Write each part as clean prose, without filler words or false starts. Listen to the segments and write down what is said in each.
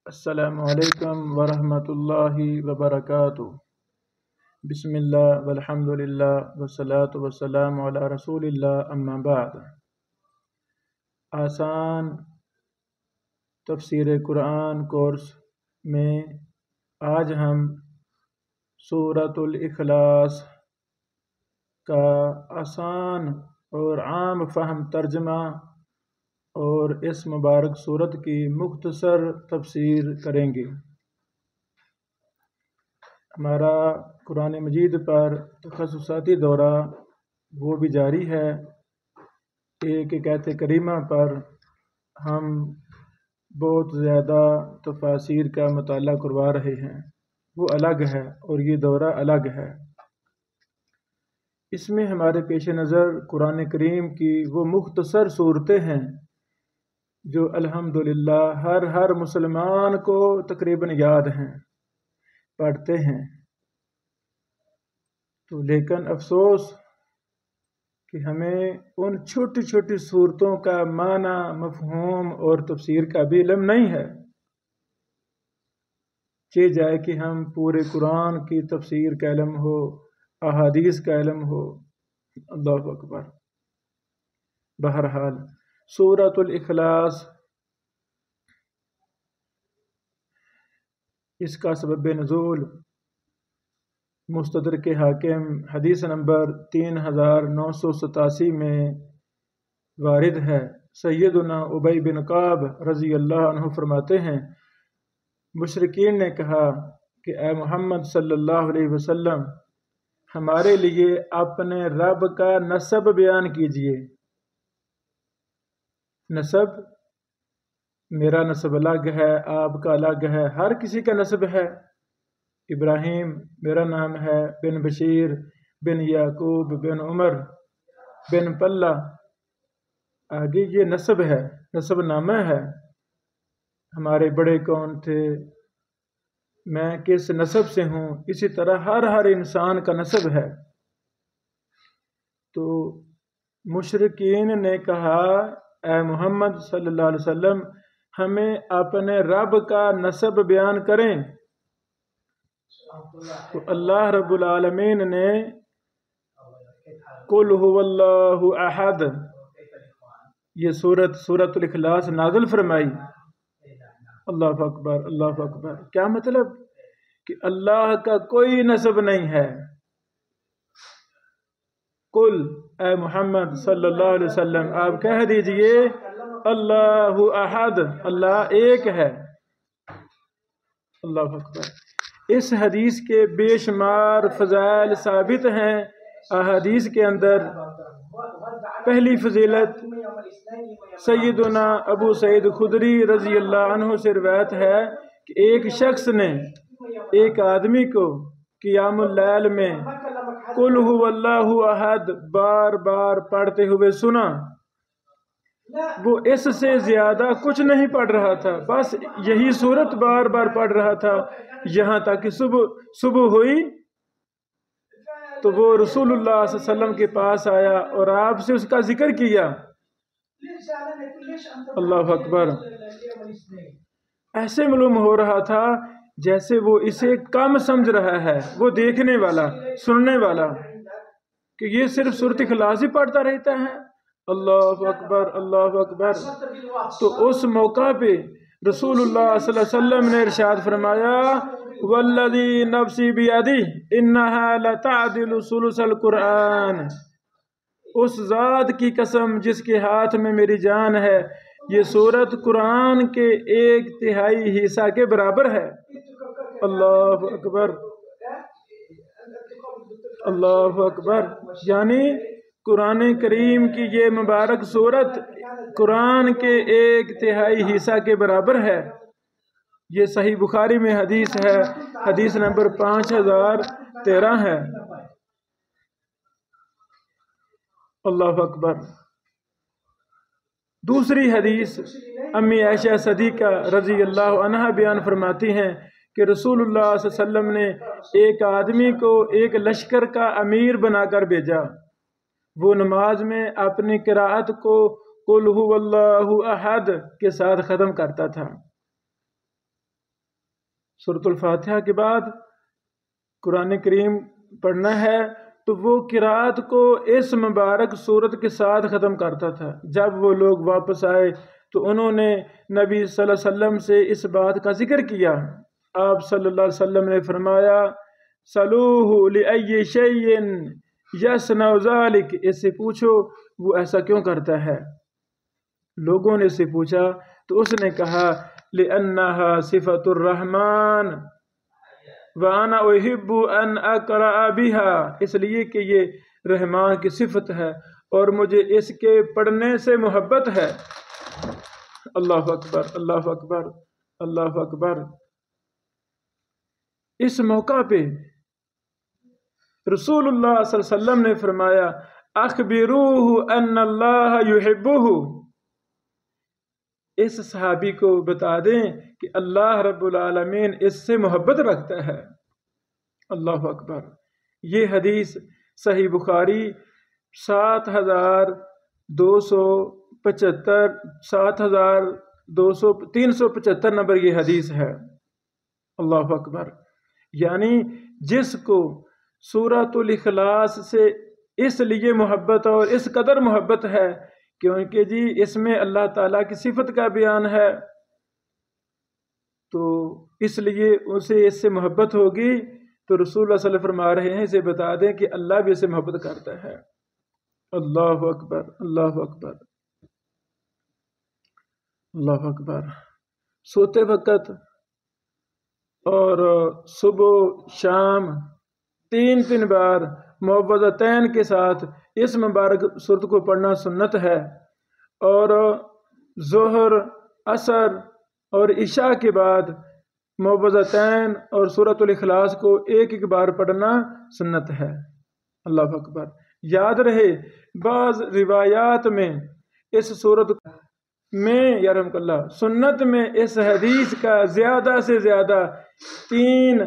السلام علیکم ورحمۃ اللہ وبرکاتہ۔ بسم اللہ والحمد للہ والصلاة والسلام علی رسول اللہ، اما بعد۔ آسان تفسیر قرآن کورس میں آج ہم سورۃ الاخلاص کا آسان اور عام فہم ترجمہ اور اس مبارک سورت کی مختصر تفسیر کریں گے۔ ہمارا قرآن مجید پر تخصصاتی دورہ وہ بھی جاری ہے۔ ایک آیت کریمہ پر ہم بہت زیادہ تفاسیر کا مطالعہ کروا رہے ہیں، وہ الگ ہے اور یہ دورہ الگ ہے۔ اس میں ہمارے پیش نظر قرآن کریم کی وہ مختصر صورتیں ہیں جو الحمدللہ ہر مسلمان کو تقریباً یاد ہیں، پڑھتے ہیں۔ تو لیکن افسوس کہ ہمیں ان چھوٹی چھوٹی صورتوں کا معنی، مفہوم اور تفسیر کا بھی علم نہیں ہے۔ چاہے جائے کہ ہم پورے قرآن کی تفسیر کا علم ہو، احادیث کا علم ہو۔ اللہ اکبر۔ بہرحال سورۃ الاخلاص، اس کا سبب نزول مستدرک حاکم حدیث نمبر 3987 میں وارد ہے۔ سیدنا ابی بن کعب رضی اللہ عنہ فرماتے ہیں، مشرکین نے کہا کہ اے محمد صلی اللہ علیہ وسلم، ہمارے لیے اپنے رب کا نسب بیان کیجئے۔ نسب، میرا نسب الگ ہے، آپ کا الگ ہے، ہر کسی کا نسب ہے۔ ابراہیم میرا نام ہے، بن بشیر، بن یعقوب، بن عمر، بن پلہ، آگے یہ نسب ہے، نسب نامہ ہے۔ ہمارے بڑے کون تھے، میں کس نسب سے ہوں، اسی طرح ہر انسان کا نسب ہے۔ تو مشرکین نے کہا اے محمد صلی اللہ علیہ وسلم، ہمیں اپنے رب کا نسب بیان کریں۔ تو اللہ رب العالمین نے قل هو اللہ احد، یہ سورۃ الاخلاص نازل فرمائی۔ اللہ اکبر، اللہ اکبر۔ کیا مطلب؟ کہ اللہ کا کوئی نسب نہیں ہے۔ قل، اے محمد صلی اللہ علیہ وسلم، آپ کہہ دیجئے اللہ احد، اللہ ایک ہے۔ اللہ اکبر۔ اس حدیث کے بے شمار فضائل ثابت ہیں احادیث کے اندر۔ پہلی فضیلت سیدنا ابو سعید خدری رضی اللہ عنہ سے روایت ہے کہ ایک شخص نے ایک آدمی کو قیام اللیل میں قل هو اللہ احد بار بار پڑھتے ہوئے سنا۔ وہ اس سے زیادہ کچھ نہیں پڑھ رہا تھا، بس یہی صورت بار بار پڑھ رہا تھا، یہاں تک کہ صبح ہوئی تو وہ رسول اللہ صلی اللہ علیہ وسلم کے پاس آیا اور آپ سے اس کا ذکر کیا۔ اللہ اکبر۔ ایسے معلوم ہو رہا تھا جیسے وہ اسے کم سمجھ رہا ہے، وہ دیکھنے والا، سننے والا، کہ یہ صرف سورۃ اخلاص ہی پڑھتا رہتا ہے۔ اللہ اکبر، اللہ اکبر۔ تو اس موقع پہ رسول اللہ صلی اللہ علیہ وسلم نے ارشاد فرمایا، والذی نفسی بیدی انہا لتعدل ثلث القرآن، اس ذات کی قسم جس کے ہاتھ میں میری جان ہے، یہ سورت قرآن کے 1/3 حصہ کے برابر ہے۔ اللہ اکبر، اللہ اکبر۔ یعنی قرآن کریم کی یہ مبارک سورت قرآن کے 1/3 حصہ کے برابر ہے۔ یہ صحیح بخاری میں حدیث ہے، حدیث نمبر 5013 ہے۔ اللہ اکبر۔ دوسری حدیث امی عائشہ صدیقہ رضی اللہ عنہا بیان فرماتی ہیں کہ رسول اللہ صلی اللہ علیہ وسلم نے ایک آدمی کو ایک لشکر کا امیر بنا کر بھیجا۔ وہ نماز میں اپنی قرأت کو قل هو اللہ احد کے ساتھ ختم کرتا تھا۔ سورۃ الفاتحہ کے بعد قرآن کریم پڑھنا ہے تو وہ قرات کو اس مبارک سورت کے ساتھ ختم کرتا تھا۔ جب وہ لوگ واپس آئے تو انہوں نے نبی صلی اللہ علیہ وسلم سے اس بات کا ذکر کیا۔ آپ صلی اللہ علیہ وسلم نے فرمایا سلوہ لأی شیء یصنع ذلک، اس سے پوچھو وہ ایسا کیوں کرتا ہے۔ لوگوں نے اس سے پوچھا تو اس نے کہا لأنہا صفۃ الرحمن وَأَنَا أُحِبُّ أَنْ أَقْرَأَ بِهَا، اس لیے کہ یہ رحمان کی صفت ہے اور مجھے اس کے پڑھنے سے محبت ہے۔ اللہ اکبر، اللہ اکبر، اللہ اکبر۔ اس موقع پہ رسول اللہ صلی اللہ علیہ وسلم نے فرمایا اخبروہ ان اللہ یحبہ، اس صحابی کو بتا دیں کہ اللہ رب العالمین اس سے محبت رکھتا ہے۔ اللہ اکبر۔ یہ حدیث صحیح بخاری 375 نمبر یہ حدیث ہے۔ اللہ اکبر۔ یعنی جس کو سورۃ الاخلاص سے اس لیے محبت اور اس قدر محبت ہے کیونکہ جی اس میں اللہ تعالیٰ کی صفت کا بیان ہے، تو اس لیے اسے اس سے محبت ہوگی، تو رسول اللہ صلی اللہ علیہ وسلم فرما رہے ہیں اسے بتا دیں کہ اللہ بھی اسے محبت کرتا ہے۔ اللہ اکبر، اللہ اکبر، اللہ اکبر۔ سوتے وقت اور صبح شام 3 بار معوذتین کے ساتھ اس مبارک سورت کو پڑھنا سنت ہے، اور ظہر، عصر اور عشاء کے بعد معوذتین اور سورۃ الاخلاص کو ایک بار پڑھنا سنت ہے۔ اللہ اکبر۔ یاد رہے بعض روایات میں اس سورت میں یارحمک اللہ سنت میں اس حدیث کا زیادہ سے زیادہ 3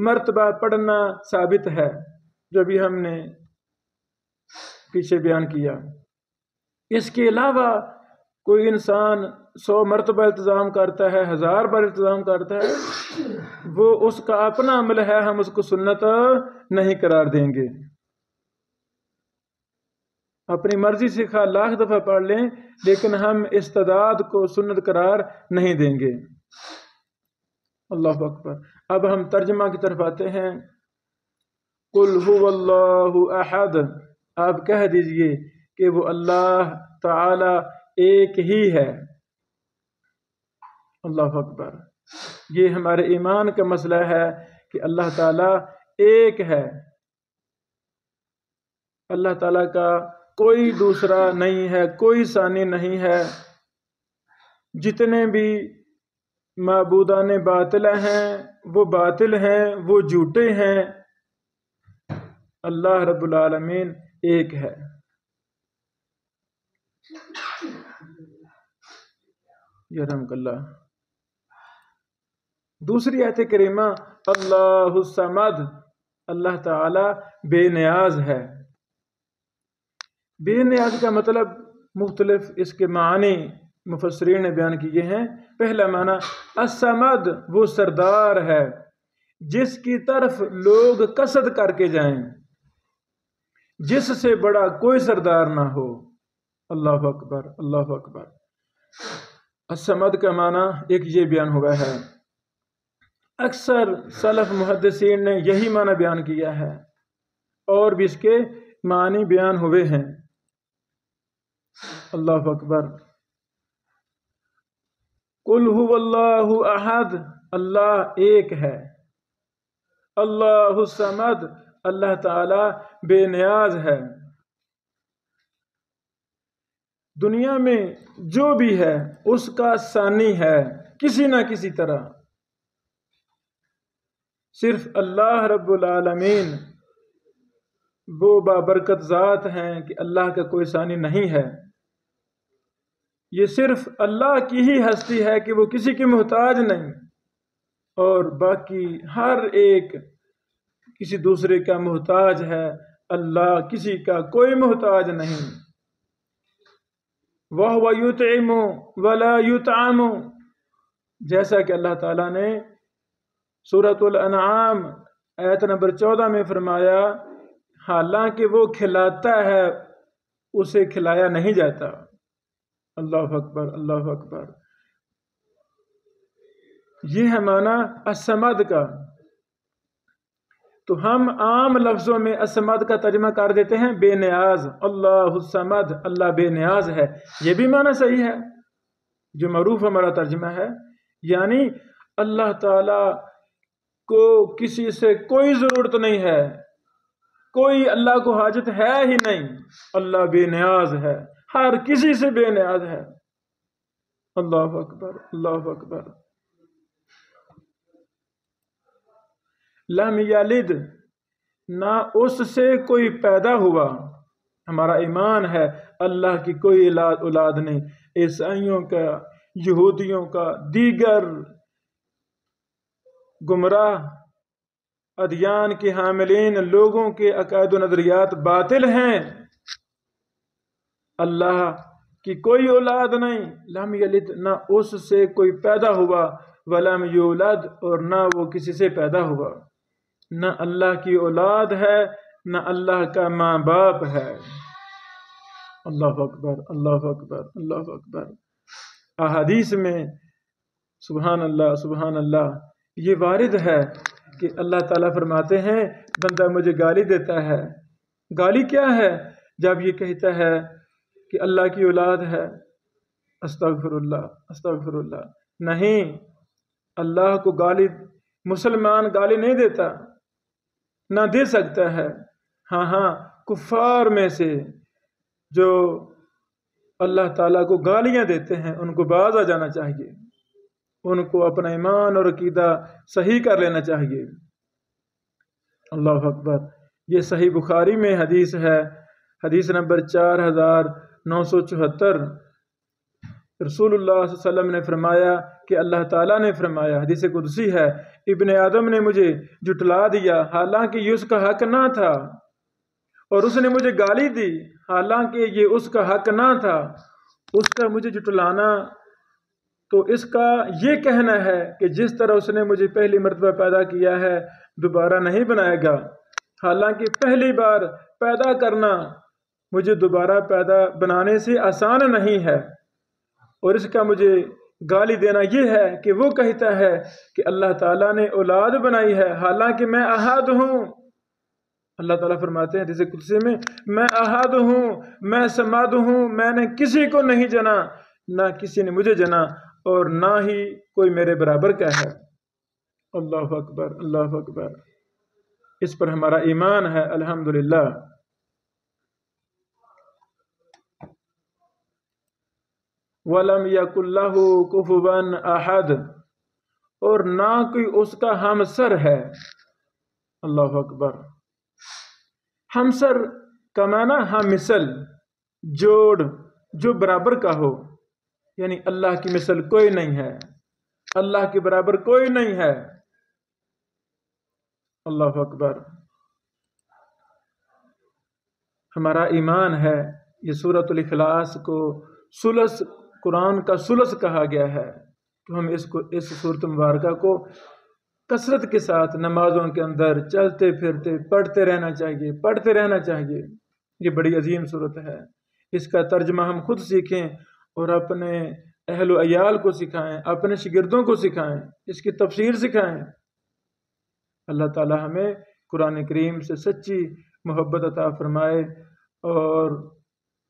مرتبہ پڑھنا ثابت ہے، جو بھی ہم نے پیچھے بیان کیا۔ اس کے علاوہ کوئی انسان 100 مرتبہ التزام کرتا ہے، 1000 بار التزام کرتا ہے، وہ اس کا اپنا عمل ہے، ہم اس کو سنت نہیں قرار دیں گے۔ اپنی مرضی سے خواہ 1,00,000 دفعہ پڑھ لیں لیکن ہم استعداد کو سنت قرار نہیں دیں گے۔ اللہ اکبر۔ اب ہم ترجمہ کی طرف آتے ہیں۔ قل هو اللہ احد، آپ کہہ دیجئے کہ وہ اللہ تعالی ایک ہی ہے۔ اللہ اکبر۔ یہ ہمارے ایمان کا مسئلہ ہے کہ اللہ تعالی ایک ہے، اللہ تعالی کا کوئی دوسرا نہیں ہے، کوئی ثانی نہیں ہے۔ جتنے بھی معبودان باطل ہیں وہ باطل ہیں، وہ جھوٹے ہیں، اللہ رب العالمین ایک ہے۔ یرحمک اللہ۔ دوسری آیت کریمہ اللہ الصمد، اللہ تعالی بے نیاز ہے۔ بے نیاز کا مطلب مختلف اس کے معنی مفسرین نے بیان کیے ہیں۔ پہلا معنی الصمد، وہ سردار ہے جس کی طرف لوگ قصد کر کے جائیں، جس سے بڑا کوئی سردار نہ ہو۔ اللہ اکبر، اللہ اکبر۔ الصمد کا معنی ایک یہ بیان ہوا ہے، اکثر سلف محدثین نے یہی معنی بیان کیا ہے، اور بھی اس کے معنی بیان ہوئے ہیں۔ اللہ اکبر۔ قل هو اللہ احد، اللہ ایک ہے۔ اللہ الصمد، اللہ تعالی بے نیاز ہے۔ دنیا میں جو بھی ہے اس کا ثانی ہے کسی نہ کسی طرح، صرف اللہ رب العالمین وہ بابرکت ذات ہیں کہ اللہ کا کوئی ثانی نہیں ہے۔ یہ صرف اللہ کی ہی ہستی ہے کہ وہ کسی کی محتاج نہیں، اور باقی ہر ایک کسی دوسرے کا محتاج ہے، اللہ کسی کا کوئی محتاج نہیں۔ وَهُوَ يُطْعِمُ وَلَا يُطْعَمُ، جیسا کہ اللہ تعالیٰ نے سورۃ الانعام آیت نمبر 14 میں فرمایا حالانکہ وہ کھلاتا ہے اسے کھلایا نہیں جاتا۔ اللہ اکبر، اللہ اکبر۔ یہ ہے معنی الصمد کا۔ تو ہم عام لفظوں میں الصمد کا ترجمہ کر دیتے ہیں بے نیاز، اللہ الصمد، اللہ بے نیاز ہے، یہ بھی معنی صحیح ہے جو معروف ہمارا ترجمہ ہے، یعنی اللہ تعالی کو کسی سے کوئی ضرورت نہیں ہے، کوئی اللہ کو حاجت ہے ہی نہیں، اللہ بے نیاز ہے، ہر کسی سے بے نیاز ہے۔ اللہ اکبر، اللہ اکبر۔ لم یلد، نہ اس سے کوئی پیدا ہوا، ہمارا ایمان ہے اللہ کی کوئی اولاد نہیں۔ عیسائیوں کا، یہودیوں کا، دیگر گمراہ ادیان کے حاملین لوگوں کے عقائد و نظریات باطل ہیں۔ اللہ کی کوئی اولاد نہیں، لم یلد، نہ اس سے کوئی پیدا ہوا، ولم یولد، اور نہ وہ کسی سے پیدا ہوا۔ نہ اللہ کی اولاد ہے، نہ اللہ کا ماں باپ ہے۔ اللہ اکبر، اللہ اکبر، اللہ اکبر۔ احادیث میں سبحان اللہ، سبحان اللہ، یہ وارد ہے کہ اللہ تعالیٰ فرماتے ہیں بندہ مجھے گالی دیتا ہے۔ گالی کیا ہے؟ جب یہ کہتا ہے کہ اللہ کی اولاد ہے، استغفر اللہ، استغفر اللہ۔ نہیں، اللہ کو گالی مسلمان گالی نہیں دیتا، نہ دے سکتا ہے۔ ہاں کفار میں سے جو اللہ تعالیٰ کو گالیاں دیتے ہیں ان کو باز آ جانا چاہیے، ان کو اپنا ایمان اور عقیدہ صحیح کر لینا چاہیے۔ اللہ اکبر۔ یہ صحیح بخاری میں حدیث ہے، حدیث نمبر 4974۔ رسول اللہ صلی اللہ علیہ وسلم نے فرمایا کہ اللہ تعالیٰ نے فرمایا، حدیث قدسی ہے، ابن آدم نے مجھے جھٹلا دیا حالانکہ یہ اس کا حق نہ تھا، اور اس نے مجھے گالی دی حالانکہ یہ اس کا حق نہ تھا۔ اس کا مجھے جھٹلانا تو اس کا یہ کہنا ہے کہ جس طرح اس نے مجھے پہلی مرتبہ پیدا کیا ہے دوبارہ نہیں بنائے گا، حالانکہ پہلی بار پیدا کرنا مجھے دوبارہ پیدا بنانے سے آسان نہیں ہے۔ اور اس کا مجھے گالی دینا یہ ہے کہ وہ کہتا ہے کہ اللہ تعالیٰ نے اولاد بنائی ہے حالانکہ میں احد ہوں۔ اللہ تعالیٰ فرماتے ہیں حدیث قدسی میں احد ہوں، میں صمد ہوں، میں نے کسی کو نہیں جنا، نہ کسی نے مجھے جنا، اور نہ ہی کوئی میرے برابر کا ہے۔ اللہ اکبر، اللہ اکبر۔ اس پر ہمارا ایمان ہے الحمدللہ۔ وَلَمْ يَكُنْ لَهُ كُفُوًا أَحَدٌ، اور نہ کوئی اس کا ہمسر ہے۔ اللہ اکبر۔ ہمسر کا معنی ہمثل، جوڑ، جو برابر کا ہو، یعنی اللہ کی مثل کوئی نہیں ہے، اللہ کے برابر کوئی نہیں ہے۔ اللہ اکبر۔ ہمارا ایمان ہے، یہ سورۃ الاخلاص کو ثلث، قرآن کا ثلث کہا گیا ہے، تو ہم اس سورۃ مبارکہ کو کثرت کے ساتھ نمازوں کے اندر چلتے پھرتے پڑھتے رہنا چاہیے، پڑھتے رہنا چاہیے۔ یہ بڑی عظیم سورت ہے، اس کا ترجمہ ہم خود سیکھیں اور اپنے اہل و عیال کو سکھائیں، اپنے شاگردوں کو سکھائیں، اس کی تفسیر سکھائیں۔ اللہ تعالی ہمیں قرآن کریم سے سچی محبت عطا فرمائے، اور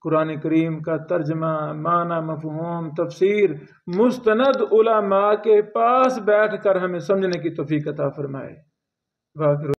قرآن کریم کا ترجمہ، معنی، مفہوم، تفسیر مستند علماء کے پاس بیٹھ کر ہمیں سمجھنے کی توفیق عطا فرمائے۔